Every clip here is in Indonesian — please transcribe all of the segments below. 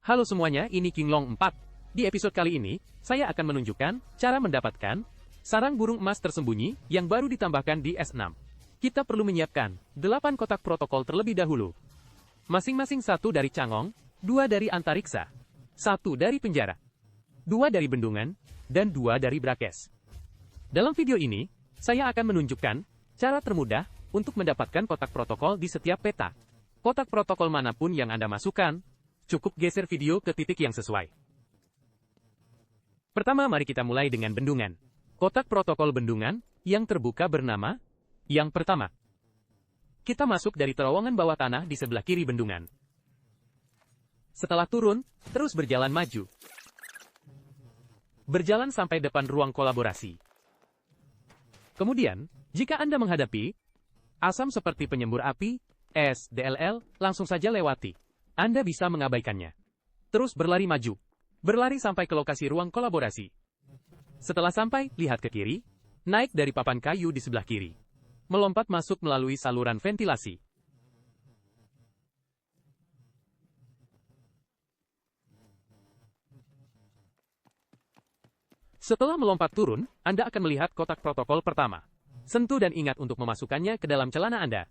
Halo semuanya, ini King Long 4. Di episode kali ini, saya akan menunjukkan cara mendapatkan sarang burung emas tersembunyi yang baru ditambahkan di S6. Kita perlu menyiapkan 8 kotak protokol terlebih dahulu. Masing-masing 1 dari cangong, 2 dari antariksa, 1 dari penjara, 2 dari bendungan, dan 2 dari brakes. Dalam video ini, saya akan menunjukkan cara termudah untuk mendapatkan kotak protokol di setiap peta. Kotak protokol manapun yang Anda masukkan, cukup geser video ke titik yang sesuai. Pertama, mari kita mulai dengan bendungan. Kotak protokol bendungan yang terbuka bernama yang pertama. Kita masuk dari terowongan bawah tanah di sebelah kiri bendungan. Setelah turun, terus berjalan maju. Berjalan sampai depan ruang kolaborasi. Kemudian, jika Anda menghadapi asam seperti penyembur api, es, DLL, langsung saja lewati. Anda bisa mengabaikannya. Terus berlari maju. Berlari sampai ke lokasi ruang kolaborasi. Setelah sampai, lihat ke kiri, naik dari papan kayu di sebelah kiri. Melompat masuk melalui saluran ventilasi. Setelah melompat turun, Anda akan melihat kotak protokol pertama. Sentuh dan ingat untuk memasukkannya ke dalam celana Anda.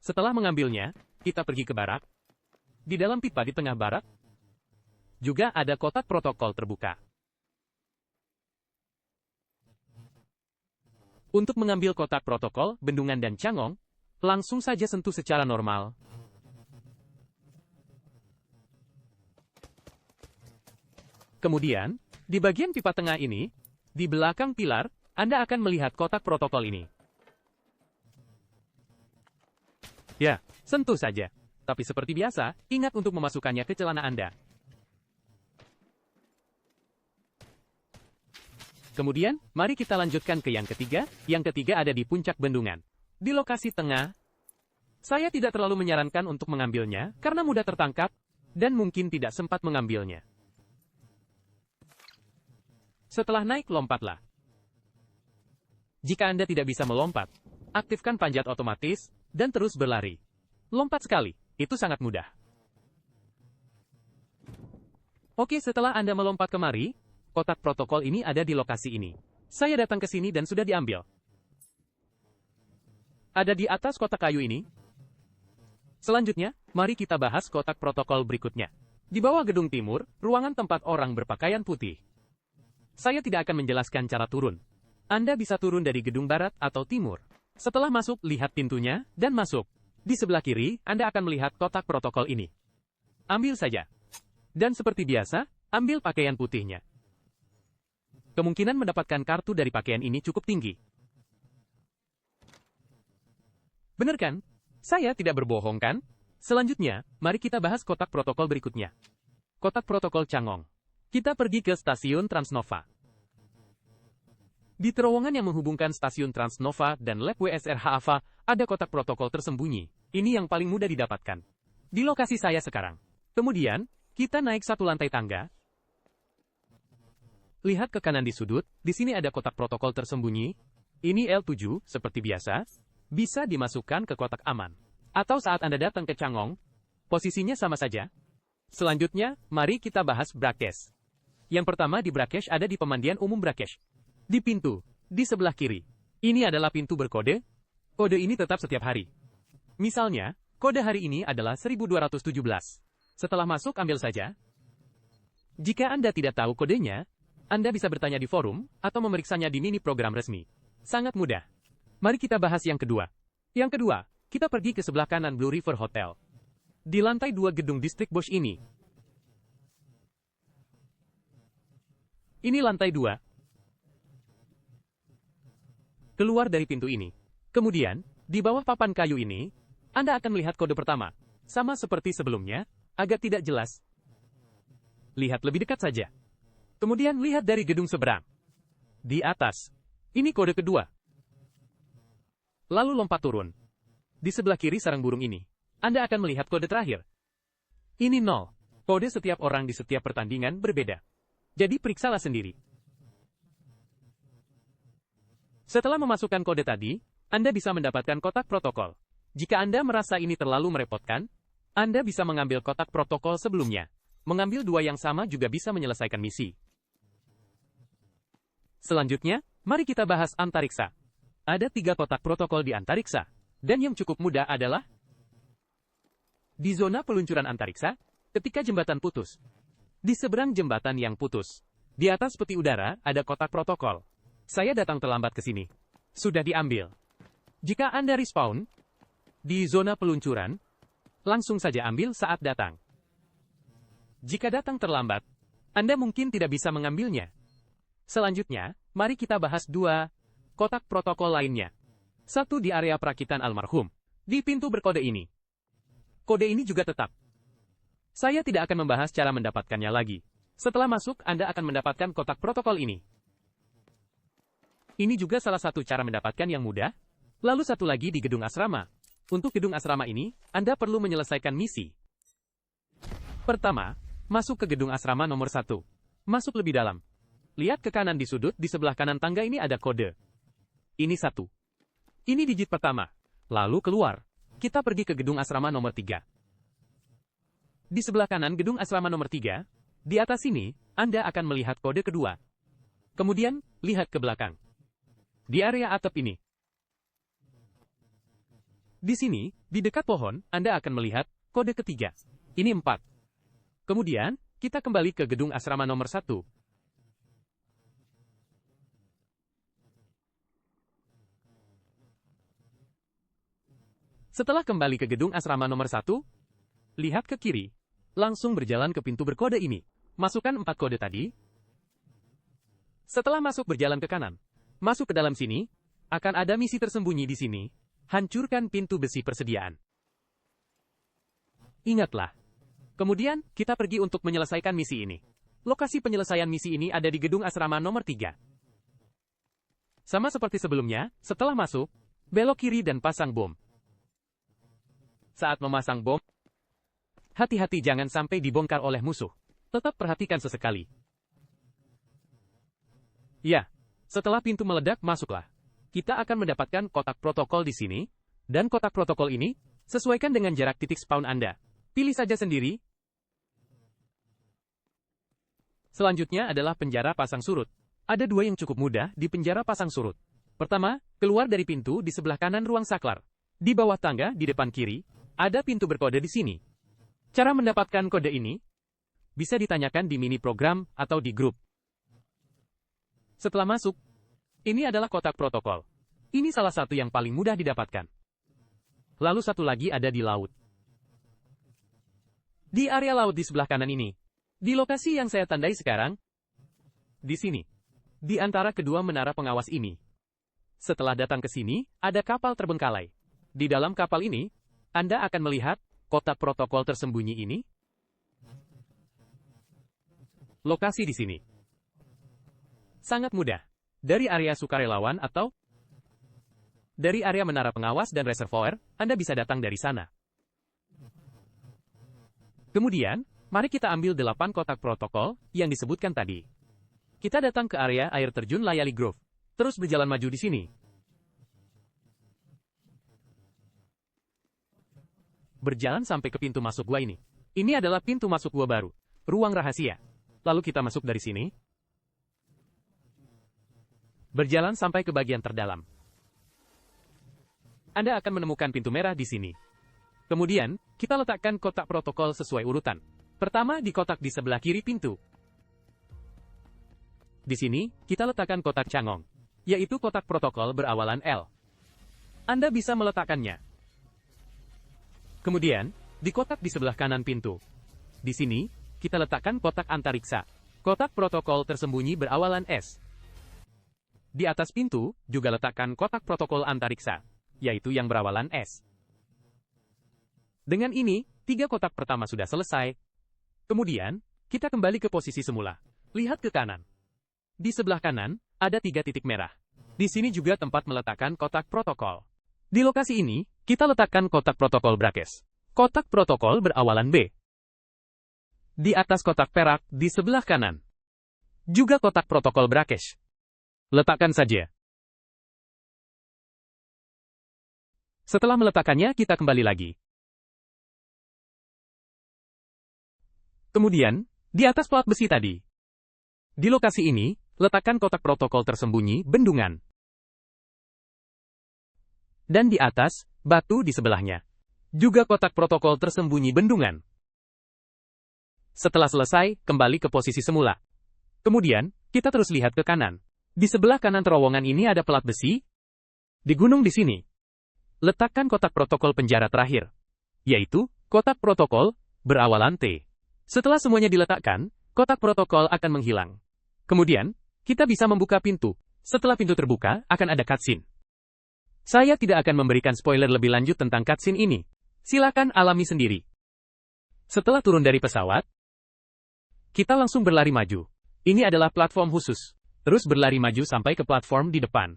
Setelah mengambilnya, kita pergi ke barak. Di dalam pipa di tengah barak, juga ada kotak protokol terbuka. Untuk mengambil kotak protokol, bendungan dan cangong, langsung saja sentuh secara normal. Kemudian, di bagian pipa tengah ini, di belakang pilar, Anda akan melihat kotak protokol ini. Ya, sentuh saja. Tapi seperti biasa, ingat untuk memasukkannya ke celana Anda. Kemudian, mari kita lanjutkan ke yang ketiga. Yang ketiga ada di puncak bendungan. Di lokasi tengah, saya tidak terlalu menyarankan untuk mengambilnya, karena mudah tertangkap, dan mungkin tidak sempat mengambilnya. Setelah naik, lompatlah. Jika Anda tidak bisa melompat, aktifkan panjat otomatis, dan terus berlari. Lompat sekali, itu sangat mudah. Oke, setelah Anda melompat kemari, kotak protokol ini ada di lokasi ini. Saya datang ke sini dan sudah diambil. Ada di atas kotak kayu ini. Selanjutnya, mari kita bahas kotak protokol berikutnya. Di bawah gedung timur, ruangan tempat orang berpakaian putih. Saya tidak akan menjelaskan cara turun. Anda bisa turun dari gedung barat atau timur. Setelah masuk, lihat pintunya, dan masuk. Di sebelah kiri, Anda akan melihat kotak protokol ini. Ambil saja. Dan seperti biasa, ambil pakaian putihnya. Kemungkinan mendapatkan kartu dari pakaian ini cukup tinggi. Benar kan? Saya tidak berbohong kan? Selanjutnya, mari kita bahas kotak protokol berikutnya. Kotak protokol cangong. Kita pergi ke stasiun Transnova. Di terowongan yang menghubungkan stasiun Transnova dan Lab WSR HAVA, ada kotak protokol tersembunyi. Ini yang paling mudah didapatkan. Di lokasi saya sekarang. Kemudian, kita naik 1 lantai tangga. Lihat ke kanan di sudut, di sini ada kotak protokol tersembunyi. Ini L7, seperti biasa. Bisa dimasukkan ke kotak aman. Atau saat Anda datang ke cangong, posisinya sama saja. Selanjutnya, mari kita bahas brakes. Yang pertama di brakes ada di pemandian umum brakes. Di pintu, di sebelah kiri. Ini adalah pintu berkode. Kode ini tetap setiap hari. Misalnya, kode hari ini adalah 1217. Setelah masuk, ambil saja. Jika Anda tidak tahu kodenya, Anda bisa bertanya di forum, atau memeriksanya di mini program resmi. Sangat mudah. Mari kita bahas yang kedua. Yang kedua, kita pergi ke sebelah kanan Blue River Hotel. Di lantai 2 gedung distrik Bosch ini. Ini lantai 2. Keluar dari pintu ini. Kemudian, di bawah papan kayu ini, Anda akan melihat kode pertama. Sama seperti sebelumnya, agak tidak jelas. Lihat lebih dekat saja. Kemudian lihat dari gedung seberang. Di atas. Ini kode kedua. Lalu lompat turun. Di sebelah kiri sarang burung ini. Anda akan melihat kode terakhir. Ini 0. Kode setiap orang di setiap pertandingan berbeda. Jadi periksalah sendiri. Setelah memasukkan kode tadi, Anda bisa mendapatkan kotak protokol. Jika Anda merasa ini terlalu merepotkan, Anda bisa mengambil kotak protokol sebelumnya. Mengambil dua yang sama juga bisa menyelesaikan misi. Selanjutnya, mari kita bahas antariksa. Ada 3 kotak protokol di antariksa. Dan yang cukup mudah adalah di zona peluncuran antariksa, ketika jembatan putus. Di seberang jembatan yang putus, di atas peti udara ada kotak protokol. Saya datang terlambat ke sini. Sudah diambil. Jika Anda respawn di zona peluncuran, langsung saja ambil saat datang. Jika datang terlambat, Anda mungkin tidak bisa mengambilnya. Selanjutnya, mari kita bahas 2 kotak protokol lainnya. 1 di area perakitan almarhum, di pintu berkode ini. Kode ini juga tetap. Saya tidak akan membahas cara mendapatkannya lagi. Setelah masuk, Anda akan mendapatkan kotak protokol ini. Ini juga salah satu cara mendapatkan yang mudah. Lalu satu lagi di gedung asrama. Untuk gedung asrama ini, Anda perlu menyelesaikan misi. Pertama, masuk ke gedung asrama nomor 1. Masuk lebih dalam. Lihat ke kanan di sudut, di sebelah kanan tangga ini ada kode. Ini 1. Ini digit pertama. Lalu keluar. Kita pergi ke gedung asrama nomor 3. Di sebelah kanan gedung asrama nomor 3, di atas sini, Anda akan melihat kode kedua. Kemudian, lihat ke belakang. Di area atap ini. Di sini, di dekat pohon, Anda akan melihat kode ketiga. Ini 4. Kemudian, kita kembali ke gedung asrama nomor 1. Setelah kembali ke gedung asrama nomor 1, lihat ke kiri. Langsung berjalan ke pintu berkode ini. Masukkan 4 kode tadi. Setelah masuk berjalan ke kanan. Masuk ke dalam sini. Akan ada misi tersembunyi di sini. Hancurkan pintu besi persediaan. Ingatlah. Kemudian, kita pergi untuk menyelesaikan misi ini. Lokasi penyelesaian misi ini ada di gedung asrama nomor 3. Sama seperti sebelumnya, setelah masuk, belok kiri dan pasang bom. Saat memasang bom, hati-hati jangan sampai dibongkar oleh musuh. Tetap perhatikan sesekali. Ya, setelah pintu meledak, masuklah. Kita akan mendapatkan kotak protokol di sini, dan kotak protokol ini, sesuaikan dengan jarak titik spawn Anda. Pilih saja sendiri. Selanjutnya adalah penjara pasang surut. Ada 2 yang cukup mudah di penjara pasang surut. Pertama, keluar dari pintu di sebelah kanan ruang saklar. Di bawah tangga, di depan kiri, ada pintu berkode di sini. Cara mendapatkan kode ini, bisa ditanyakan di mini program atau di grup. Setelah masuk, ini adalah kotak protokol. Ini salah satu yang paling mudah didapatkan. Lalu satu lagi ada di laut. Di area laut di sebelah kanan ini. Di lokasi yang saya tandai sekarang. Di sini. Di antara kedua menara pengawas ini. Setelah datang ke sini, ada kapal terbengkalai. Di dalam kapal ini, Anda akan melihat kotak protokol tersembunyi ini. Lokasi di sini. Sangat mudah. Dari area sukarelawan atau dari area menara pengawas dan reservoir, Anda bisa datang dari sana. Kemudian, mari kita ambil 8 kotak protokol yang disebutkan tadi. Kita datang ke area air terjun Layali Grove. Terus berjalan maju di sini. Berjalan sampai ke pintu masuk gua ini. Ini adalah pintu masuk gua baru. Ruang rahasia. Lalu kita masuk dari sini. Berjalan sampai ke bagian terdalam. Anda akan menemukan pintu merah di sini. Kemudian, kita letakkan kotak protokol sesuai urutan. Pertama di kotak di sebelah kiri pintu. Di sini, kita letakkan kotak cangong, yaitu kotak protokol berawalan L. Anda bisa meletakkannya. Kemudian, di kotak di sebelah kanan pintu. Di sini, kita letakkan kotak antariksa. Kotak protokol tersembunyi berawalan S. Di atas pintu, juga letakkan kotak protokol antariksa, yaitu yang berawalan S. Dengan ini, 3 kotak pertama sudah selesai. Kemudian, kita kembali ke posisi semula. Lihat ke kanan. Di sebelah kanan, ada 3 titik merah. Di sini juga tempat meletakkan kotak protokol. Di lokasi ini, kita letakkan kotak protokol Brakes. Kotak protokol berawalan B. Di atas kotak perak, di sebelah kanan. Juga kotak protokol Brakes. Letakkan saja. Setelah meletakkannya, kita kembali lagi. Kemudian, di atas plat besi tadi. Di lokasi ini, letakkan kotak protokol tersembunyi bendungan. Dan di atas, batu di sebelahnya. Juga kotak protokol tersembunyi bendungan. Setelah selesai, kembali ke posisi semula. Kemudian, kita terus lihat ke kanan. Di sebelah kanan terowongan ini ada pelat besi. Di gunung di sini. Letakkan kotak protokol penjara terakhir. Yaitu, kotak protokol, berawalan T. Setelah semuanya diletakkan, kotak protokol akan menghilang. Kemudian, kita bisa membuka pintu. Setelah pintu terbuka, akan ada cutscene. Saya tidak akan memberikan spoiler lebih lanjut tentang cutscene ini. Silakan alami sendiri. Setelah turun dari pesawat, kita langsung berlari maju. Ini adalah platform khusus. Terus berlari maju sampai ke platform di depan.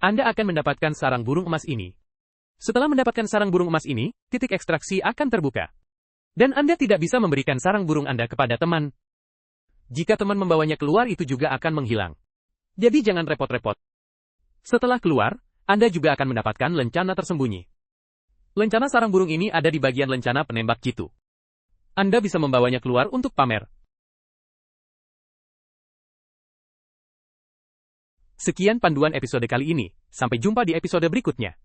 Anda akan mendapatkan sarang burung emas ini. Setelah mendapatkan sarang burung emas ini, titik ekstraksi akan terbuka. Dan Anda tidak bisa memberikan sarang burung Anda kepada teman. Jika teman membawanya keluar, itu juga akan menghilang. Jadi jangan repot-repot. Setelah keluar, Anda juga akan mendapatkan lencana tersembunyi. Lencana sarang burung ini ada di bagian lencana penembak jitu. Anda bisa membawanya keluar untuk pamer. Sekian panduan episode kali ini. Sampai jumpa di episode berikutnya.